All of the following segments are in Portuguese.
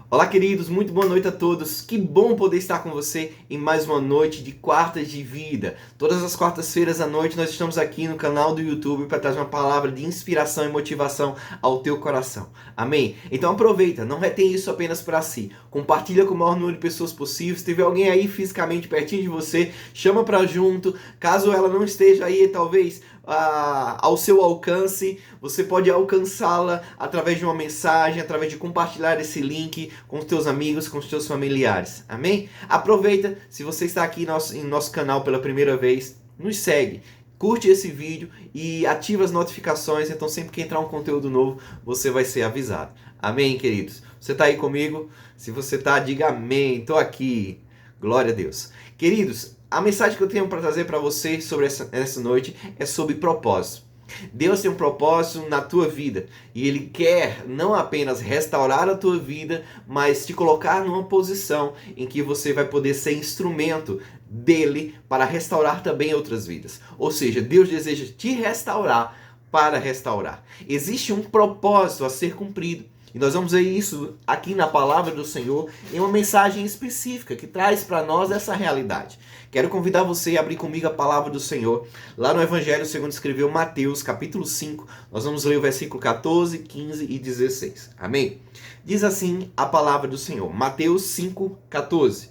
Olá, queridos, muito boa noite a todos. Que bom poder estar com você em mais uma noite de Quartas de Vida. Todas as quartas-feiras à noite nós estamos aqui no canal do YouTube para trazer uma palavra de inspiração e motivação ao teu coração. Amém? Então aproveita, não retém isso apenas para si. Compartilha com o maior número de pessoas possível. Se tiver alguém aí fisicamente pertinho de você, chama para junto. Caso ela não esteja aí, talvez ao seu alcance, você pode alcançá-la através de uma mensagem, através de compartilhar esse link com os teus amigos, com os teus familiares. Amém? Aproveita, se você está aqui em nosso canal pela primeira vez, nos segue. Curte esse vídeo e ativa as notificações, então sempre que entrar um conteúdo novo, você vai ser avisado. Amém, queridos? Você está aí comigo? Se você está, diga amém, estou aqui. Glória a Deus. Queridos, a mensagem que eu tenho para trazer para você sobre essa noite é sobre propósito. Deus tem um propósito na tua vida e Ele quer não apenas restaurar a tua vida, mas te colocar numa posição em que você vai poder ser instrumento dele para restaurar também outras vidas. Ou seja, Deus deseja te restaurar para restaurar. Existe um propósito a ser cumprido. E nós vamos ver isso aqui na palavra do Senhor em uma mensagem específica que traz para nós essa realidade. Quero convidar você a abrir comigo a palavra do Senhor lá no Evangelho segundo escreveu Mateus, capítulo 5. Nós vamos ler o versículo 14, 15 e 16. Amém? Diz assim a palavra do Senhor. Mateus 5, 14.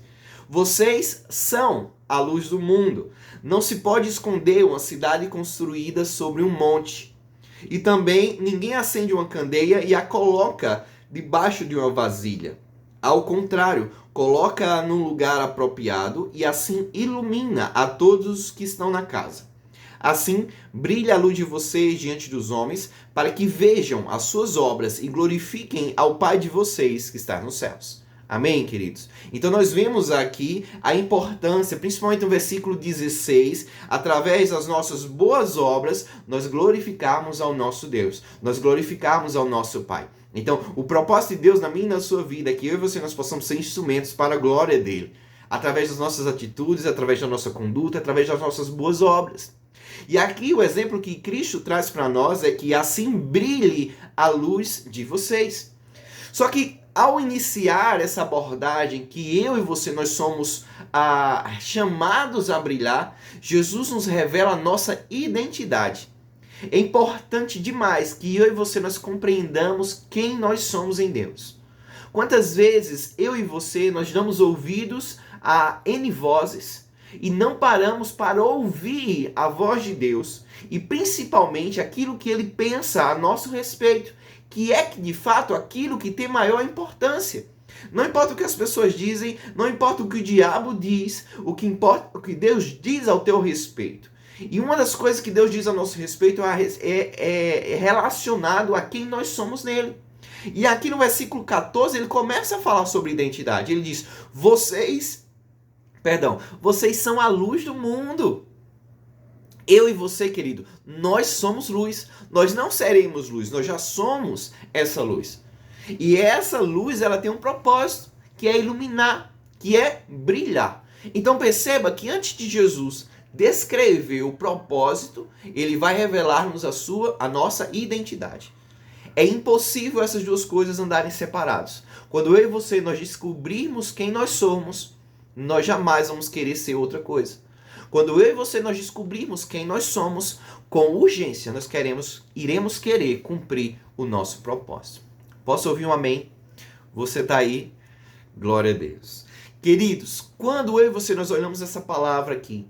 Vocês são a luz do mundo. Não se pode esconder uma cidade construída sobre um monte. E também ninguém acende uma candeia e a coloca debaixo de uma vasilha. Ao contrário, coloca-a num lugar apropriado e assim ilumina a todos que estão na casa. Assim, brilha a luz de vocês diante dos homens, para que vejam as suas obras e glorifiquem ao Pai de vocês que está nos céus. Amém, queridos? Então nós vemos aqui a importância, principalmente no versículo 16, através das nossas boas obras, nós glorificarmos ao nosso Deus, nós glorificarmos ao nosso Pai. Então, o propósito de Deus na minha e na sua vida é que eu e você nós possamos ser instrumentos para a glória dele, através das nossas atitudes, através da nossa conduta, através das nossas boas obras. E aqui o exemplo que Cristo traz para nós é que assim brilhe a luz de vocês. Só que ao iniciar essa abordagem que eu e você nós somos chamados a brilhar, Jesus nos revela a nossa identidade. É importante demais que eu e você nós compreendamos quem nós somos em Deus. Quantas vezes eu e você nós damos ouvidos a N vozes e não paramos para ouvir a voz de Deus e principalmente aquilo que Ele pensa a nosso respeito, que é de fato aquilo que tem maior importância. Não importa o que as pessoas dizem, não importa o que o diabo diz, o que importa é o que Deus diz ao teu respeito. E uma das coisas que Deus diz a nosso respeito é relacionado a quem nós somos nele. E aqui no versículo 14 ele começa a falar sobre identidade. Ele diz, vocês são a luz do mundo. Eu e você, querido, nós somos luz. Nós não seremos luz, nós já somos essa luz. E essa luz, ela tem um propósito, que é iluminar, que é brilhar. Então perceba que antes de Jesus descrever o propósito, ele vai revelar-nos a nossa identidade. É impossível essas duas coisas andarem separadas. Quando eu e você nós descobrirmos quem nós somos, nós jamais vamos querer ser outra coisa. Quando eu e você nós descobrirmos quem nós somos, com urgência nós iremos querer cumprir o nosso propósito. Posso ouvir um amém? Você está aí? Glória a Deus. Queridos, quando eu e você nós olhamos essa palavra aqui,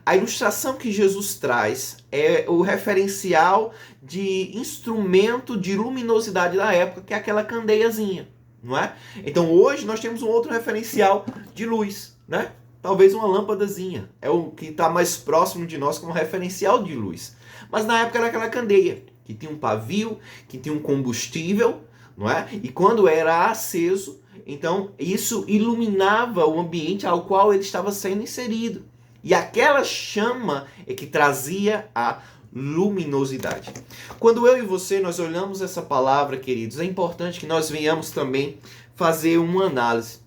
a ilustração que Jesus traz é o referencial de instrumento de luminosidade da época, que é aquela candeiazinha, não é? Então hoje nós temos um outro referencial de luz, né? Talvez uma lâmpadazinha, é o que está mais próximo de nós como referencial de luz. Mas na época era aquela candeia, que tinha um pavio, que tinha um combustível, não é? E quando era aceso, então isso iluminava o ambiente ao qual ele estava sendo inserido. E aquela chama é que trazia a luminosidade. Quando eu e você nós olhamos essa palavra, queridos, é importante que nós venhamos também fazer uma análise.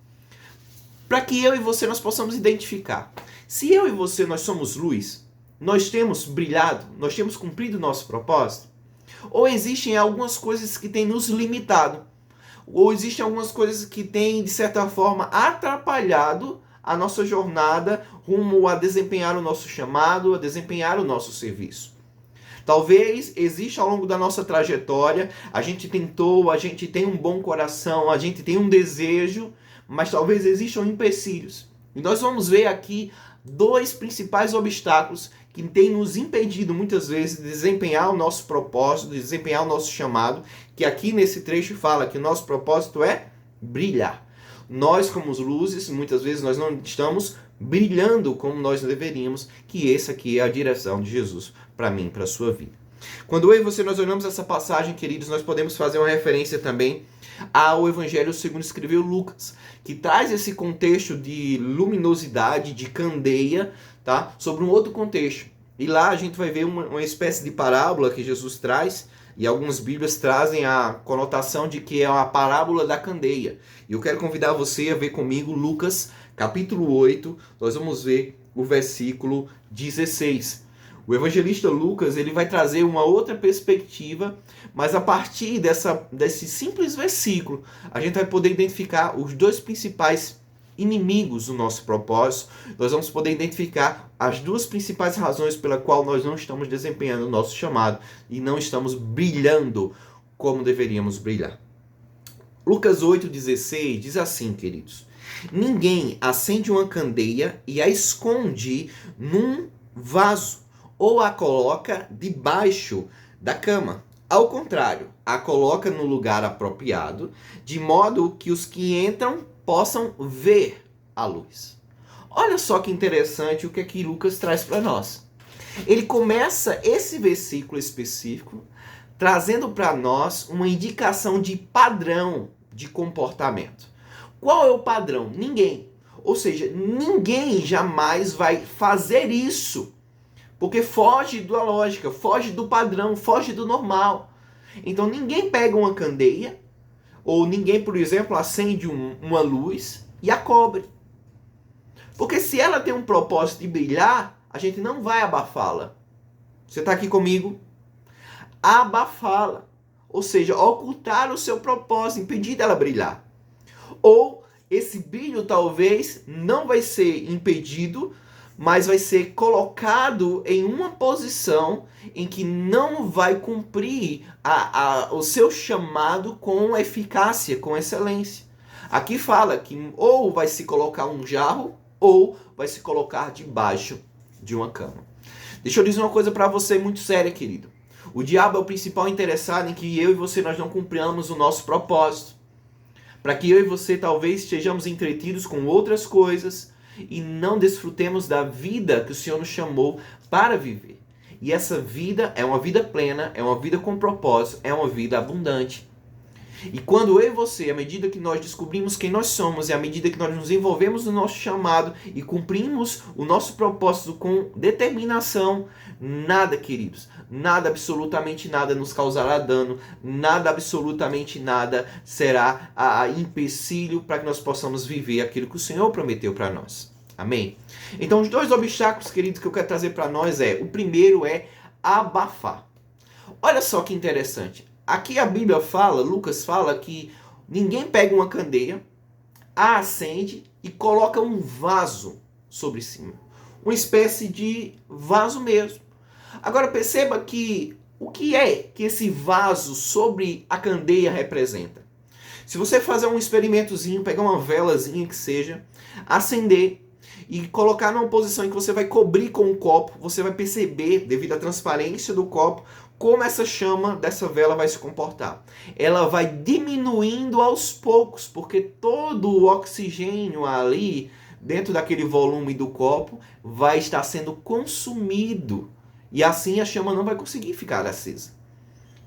Para que eu e você nós possamos identificar. Se eu e você nós somos luz, nós temos brilhado, nós temos cumprido o nosso propósito? Ou existem algumas coisas que têm nos limitado? Ou existem algumas coisas que têm, de certa forma, atrapalhado a nossa jornada rumo a desempenhar o nosso chamado, a desempenhar o nosso serviço. Talvez exista ao longo da nossa trajetória, a gente tentou, a gente tem um bom coração, a gente tem um desejo, mas talvez existam empecilhos. E nós vamos ver aqui dois principais obstáculos que têm nos impedido muitas vezes de desempenhar o nosso propósito, de desempenhar o nosso chamado, que aqui nesse trecho fala que o nosso propósito é brilhar. Nós, como luzes, muitas vezes nós não estamos brilhando como nós deveríamos, que essa aqui é a direção de Jesus para mim, para a sua vida. Quando eu e você nós olhamos essa passagem, queridos, nós podemos fazer uma referência também ao Evangelho segundo escreveu Lucas, que traz esse contexto de luminosidade, de candeia, tá? Sobre um outro contexto. E lá a gente vai ver uma espécie de parábola que Jesus traz, e algumas bíblias trazem a conotação de que é a parábola da candeia. E eu quero convidar você a ver comigo Lucas, capítulo 8, nós vamos ver o versículo 16. O evangelista Lucas ele vai trazer uma outra perspectiva, mas a partir desse simples versículo, a gente vai poder identificar os dois principais inimigos do nosso propósito. Nós vamos poder identificar as duas principais razões pela qual nós não estamos desempenhando o nosso chamado e não estamos brilhando como deveríamos brilhar. Lucas 8,16 diz assim, queridos: ninguém acende uma candeia e a esconde num vaso, ou a coloca debaixo da cama. Ao contrário, a coloca no lugar apropriado, de modo que os que entram possam ver a luz. Olha só que interessante o que aqui Lucas traz para nós. Ele começa esse versículo específico trazendo para nós uma indicação de padrão de comportamento. Qual é o padrão? Ninguém. Ou seja, ninguém jamais vai fazer isso. Porque foge da lógica, foge do padrão, foge do normal. Então ninguém pega uma candeia, ou ninguém, por exemplo, acende uma luz e a cobre. Porque se ela tem um propósito de brilhar, a gente não vai abafá-la. Você está aqui comigo? Abafá-la. Ou seja, ocultar o seu propósito, impedir dela brilhar. Ou esse brilho talvez não vai ser impedido, mas vai ser colocado em uma posição em que não vai cumprir o seu chamado com eficácia, com excelência. Aqui fala que ou vai se colocar um jarro, ou vai se colocar debaixo de uma cama. Deixa eu dizer uma coisa para você muito séria, querido. O diabo é o principal interessado em que eu e você nós não cumpramos o nosso propósito. Para que eu e você talvez estejamos entretidos com outras coisas e não desfrutemos da vida que o Senhor nos chamou para viver. E essa vida é uma vida plena, é uma vida com propósito, é uma vida abundante. E quando eu e você, à medida que nós descobrimos quem nós somos e à medida que nós nos envolvemos no nosso chamado e cumprimos o nosso propósito com determinação, nada, queridos, nada, absolutamente nada nos causará dano, nada, absolutamente nada será empecilho para que nós possamos viver aquilo que o Senhor prometeu para nós. Amém? Então, os dois obstáculos, queridos, que eu quero trazer para nós o primeiro é abafar. Olha só que interessante. Aqui a Bíblia fala, Lucas fala que ninguém pega uma candeia, a acende e coloca um vaso sobre cima. Uma espécie de vaso mesmo. Agora perceba que o que é que esse vaso sobre a candeia representa? Se você fazer um experimentozinho, pegar uma velazinha que seja, acender e colocar numa posição em que você vai cobrir com um copo, você vai perceber, devido à transparência do copo, como essa chama dessa vela vai se comportar. Ela vai diminuindo aos poucos, porque todo o oxigênio ali, dentro daquele volume do copo, vai estar sendo consumido. E assim a chama não vai conseguir ficar acesa.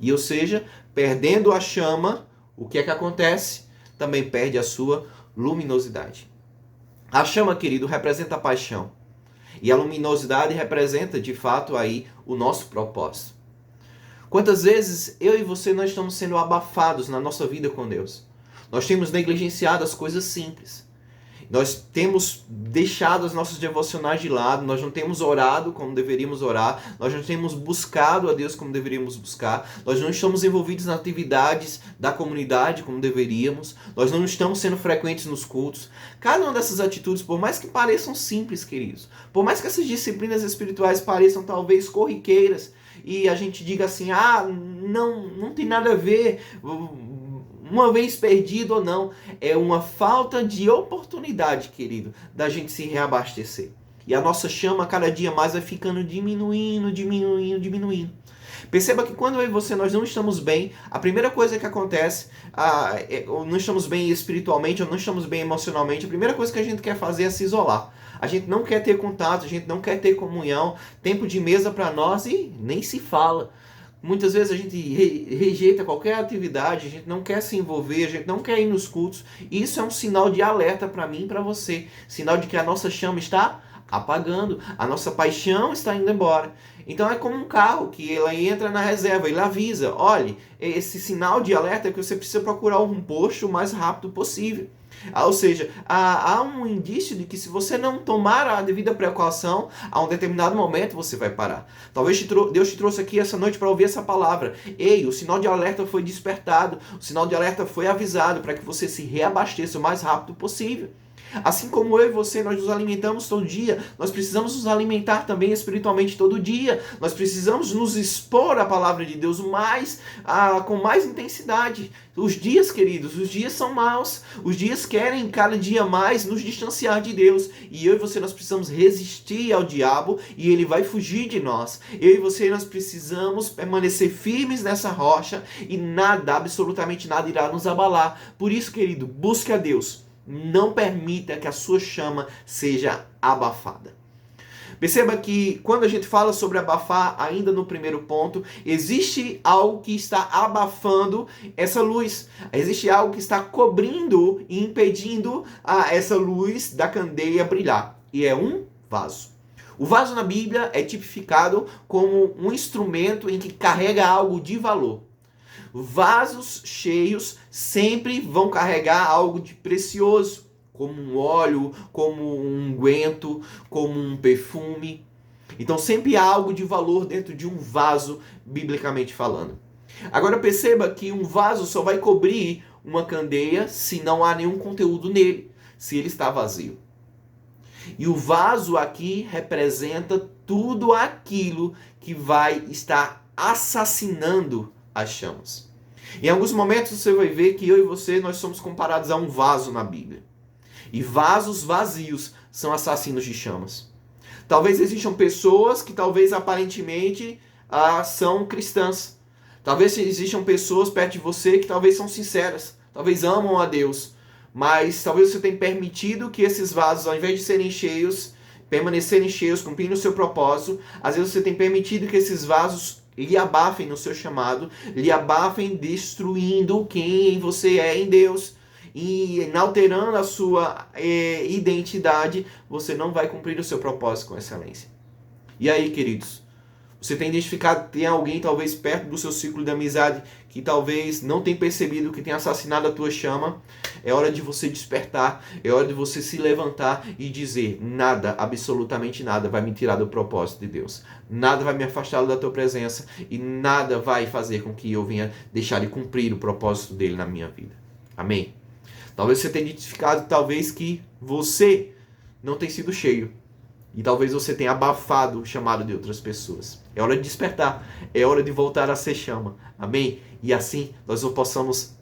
E, ou seja, perdendo a chama, o que é que acontece? Também perde a sua luminosidade. A chama, querido, representa a paixão. E a luminosidade representa, de fato, aí o nosso propósito. Quantas vezes eu e você nós estamos sendo abafados na nossa vida com Deus? Nós temos negligenciado as coisas simples. Nós temos deixado as nossas devocionais de lado, nós não temos orado como deveríamos orar, nós não temos buscado a Deus como deveríamos buscar, nós não estamos envolvidos nas atividades da comunidade como deveríamos, nós não estamos sendo frequentes nos cultos. Cada uma dessas atitudes, por mais que pareçam simples, queridos, por mais que essas disciplinas espirituais pareçam talvez corriqueiras, e a gente diga assim, não tem nada a ver, uma vez perdido ou não, é uma falta de oportunidade, querido, da gente se reabastecer. E a nossa chama cada dia mais vai ficando diminuindo. Perceba que quando eu e você nós não estamos bem, a primeira coisa que acontece, ou não estamos bem espiritualmente, ou não estamos bem emocionalmente, a primeira coisa que a gente quer fazer é se isolar. A gente não quer ter contato, a gente não quer ter comunhão, tempo de mesa para nós e nem se fala. Muitas vezes a gente rejeita qualquer atividade, a gente não quer se envolver, a gente não quer ir nos cultos. E isso é um sinal de alerta para mim e para você. Sinal de que a nossa chama está apagando, a nossa paixão está indo embora. Então é como um carro que ela entra na reserva, ele avisa, olhe, esse sinal de alerta é que você precisa procurar um posto o mais rápido possível. Ou seja, há um indício de que se você não tomar a devida precaução, a um determinado momento você vai parar. Talvez Deus te trouxe aqui essa noite para ouvir essa palavra. Ei, o sinal de alerta foi despertado, o sinal de alerta foi avisado para que você se reabasteça o mais rápido possível. Assim como eu e você, nós nos alimentamos todo dia, nós precisamos nos alimentar também espiritualmente todo dia. Nós precisamos nos expor à palavra de Deus com mais intensidade. Os dias, queridos, os dias são maus. Os dias querem cada dia mais nos distanciar de Deus. E eu e você, nós precisamos resistir ao diabo e ele vai fugir de nós. Eu e você, nós precisamos permanecer firmes nessa rocha e nada, absolutamente nada irá nos abalar. Por isso, querido, busque a Deus. Não permita que a sua chama seja abafada. Perceba que quando a gente fala sobre abafar, ainda no primeiro ponto, existe algo que está abafando essa luz. Existe algo que está cobrindo e impedindo essa luz da candeia brilhar. E é um vaso. O vaso na Bíblia é tipificado como um instrumento em que carrega algo de valor. Vasos cheios sempre vão carregar algo de precioso, como um óleo, como um unguento, como um perfume. Então sempre há algo de valor dentro de um vaso, biblicamente falando. Agora perceba que um vaso só vai cobrir uma candeia se não há nenhum conteúdo nele, se ele está vazio. E o vaso aqui representa tudo aquilo que vai estar assassinando as chamas. Em alguns momentos você vai ver que eu e você, nós somos comparados a um vaso na Bíblia. E vasos vazios são assassinos de chamas. Talvez existam pessoas que talvez aparentemente são cristãs. Talvez existam pessoas perto de você que talvez são sinceras. Talvez amam a Deus. Mas talvez você tenha permitido que esses vasos, ao invés de serem cheios, permanecerem cheios, cumprindo o seu propósito, às vezes você tem permitido que esses vasos lhe abafem no seu chamado, lhe abafem destruindo quem você é em Deus. E alterando a sua identidade, você não vai cumprir o seu propósito com excelência. E aí, queridos? Você tem identificado, tem alguém talvez perto do seu ciclo de amizade que talvez não tenha percebido que tem assassinado a tua chama? É hora de você despertar, é hora de você se levantar e dizer: nada, absolutamente nada vai me tirar do propósito de Deus. Nada vai me afastar da tua presença e nada vai fazer com que eu venha deixar de cumprir o propósito dele na minha vida. Amém? Talvez você tenha identificado talvez que você não tem sido cheio. E talvez você tenha abafado o chamado de outras pessoas. É hora de despertar. É hora de voltar a ser chama. Amém? E assim nós possamos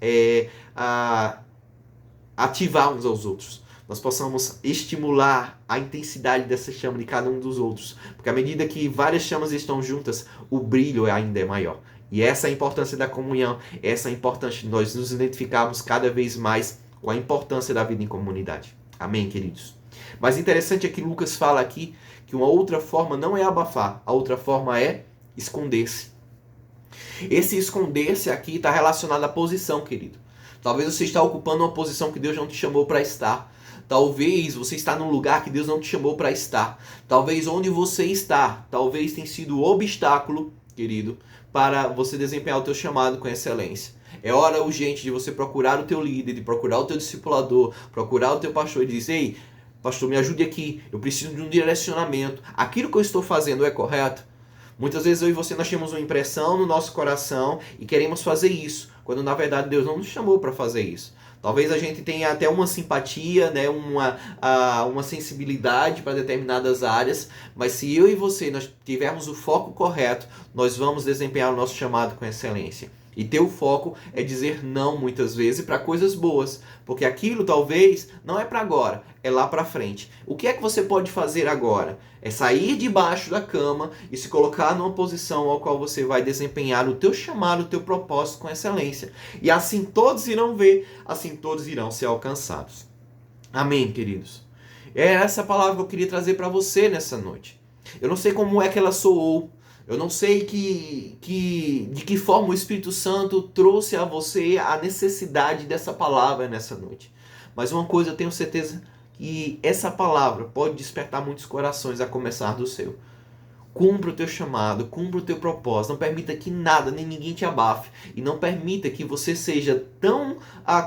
ativar uns aos outros. Nós possamos estimular a intensidade dessa chama de cada um dos outros. Porque à medida que várias chamas estão juntas, o brilho ainda é maior. E essa é a importância da comunhão. Essa é a importância de nós nos identificarmos cada vez mais com a importância da vida em comunidade. Amém, queridos? Mas interessante é que Lucas fala aqui que uma outra forma não é abafar, a outra forma é esconder-se. Esse esconder-se aqui está relacionado à posição, querido. Talvez você está ocupando uma posição que Deus não te chamou para estar. Talvez você está num lugar que Deus não te chamou para estar. Talvez onde você está, talvez tenha sido o obstáculo, querido, para você desempenhar o teu chamado com excelência. É hora urgente de você procurar o teu líder, de procurar o teu discipulador, procurar o teu pastor e dizer: ei, pastor, me ajude aqui, eu preciso de um direcionamento. Aquilo que eu estou fazendo é correto? Muitas vezes eu e você nós temos uma impressão no nosso coração e queremos fazer isso, quando na verdade Deus não nos chamou para fazer isso. Talvez a gente tenha até uma simpatia, né, uma sensibilidade para determinadas áreas, mas se eu e você nós tivermos o foco correto, nós vamos desempenhar o nosso chamado com excelência. E ter o foco é dizer não muitas vezes para coisas boas, porque aquilo talvez não é para agora, é lá para frente. O que é que você pode fazer agora? É sair debaixo da cama e se colocar numa posição ao qual você vai desempenhar o teu chamado, o teu propósito com excelência. E assim todos irão ver, assim todos irão ser alcançados. Amém, queridos? É essa palavra que eu queria trazer para você nessa noite. Eu não sei como é que ela soou. Eu não sei de que forma o Espírito Santo trouxe a você a necessidade dessa palavra nessa noite. Mas uma coisa eu tenho certeza, que essa palavra pode despertar muitos corações, a começar do seu. Cumpra o teu chamado, cumpra o teu propósito. Não permita que nada nem ninguém te abafe. E não permita que você seja tão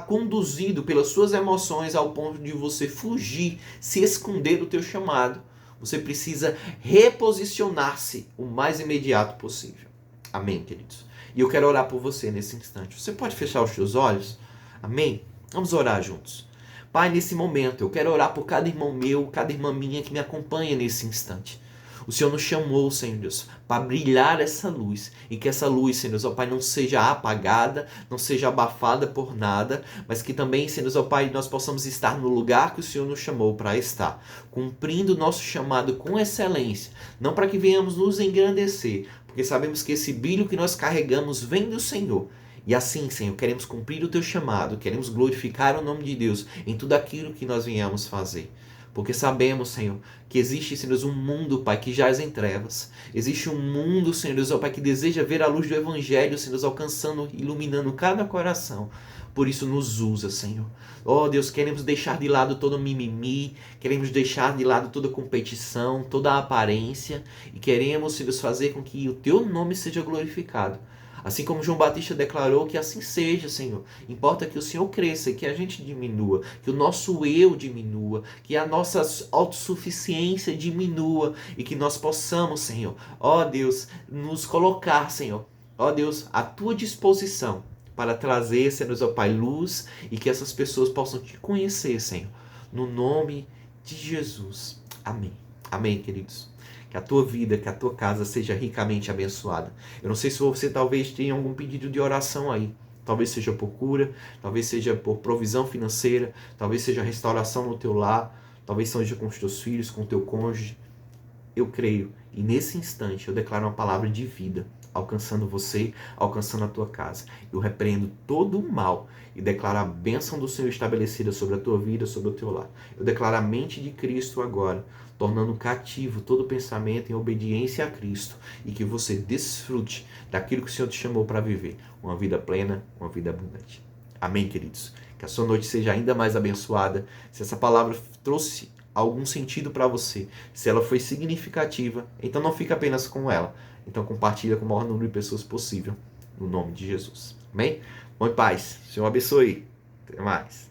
conduzido pelas suas emoções ao ponto de você fugir, se esconder do teu chamado. Você precisa reposicionar-se o mais imediato possível. Amém, queridos? E eu quero orar por você nesse instante. Você pode fechar os seus olhos? Amém? Vamos orar juntos. Pai, nesse momento, eu quero orar por cada irmão meu, cada irmã minha que me acompanha nesse instante. O Senhor nos chamou, Senhor Deus, para brilhar essa luz. E que essa luz, Senhor Deus, ó Pai, não seja apagada, não seja abafada por nada, mas que também, Senhor Deus, ó Pai, nós possamos estar no lugar que o Senhor nos chamou para estar, cumprindo o nosso chamado com excelência, não para que venhamos nos engrandecer, porque sabemos que esse brilho que nós carregamos vem do Senhor. E assim, Senhor, queremos cumprir o Teu chamado, queremos glorificar o nome de Deus em tudo aquilo que nós viemos fazer. Porque sabemos, Senhor, que existe, Senhor Deus, um mundo, Pai, que jaz em trevas. Existe um mundo, Senhor Deus, ó Pai, que deseja ver a luz do Evangelho, Senhor Deus, alcançando, iluminando cada coração. Por isso nos usa, Senhor. Ó Deus, queremos deixar de lado todo mimimi, queremos deixar de lado toda competição, toda a aparência, e queremos, Senhor Deus, fazer com que o Teu nome seja glorificado. Assim como João Batista declarou, que assim seja, Senhor. Importa que o Senhor cresça e que a gente diminua, que o nosso eu diminua, que a nossa autossuficiência diminua e que nós possamos, Senhor, ó Deus, nos colocar, Senhor, ó Deus, à Tua disposição para trazer, Senhor, ó Pai, luz e que essas pessoas possam Te conhecer, Senhor, no nome de Jesus. Amém. Amém, queridos. Que a tua vida, que a tua casa seja ricamente abençoada. Eu não sei se você talvez tenha algum pedido de oração aí. Talvez seja por cura, talvez seja por provisão financeira, talvez seja restauração no teu lar, talvez seja com os teus filhos, com o teu cônjuge. Eu creio. E nesse instante eu declaro uma palavra de vida, alcançando você, alcançando a tua casa. Eu repreendo todo o mal e declaro a bênção do Senhor estabelecida sobre a tua vida, sobre o teu lar. Eu declaro a mente de Cristo agora, tornando cativo todo pensamento em obediência a Cristo e que você desfrute daquilo que o Senhor te chamou para viver. Uma vida plena, uma vida abundante. Amém, queridos? Que a sua noite seja ainda mais abençoada. Se essa palavra trouxe algum sentido para você, se ela foi significativa, então não fica apenas com ela. Então compartilha com o maior número de pessoas possível, no nome de Jesus. Amém? Bom, paz. Senhor abençoe. Até mais.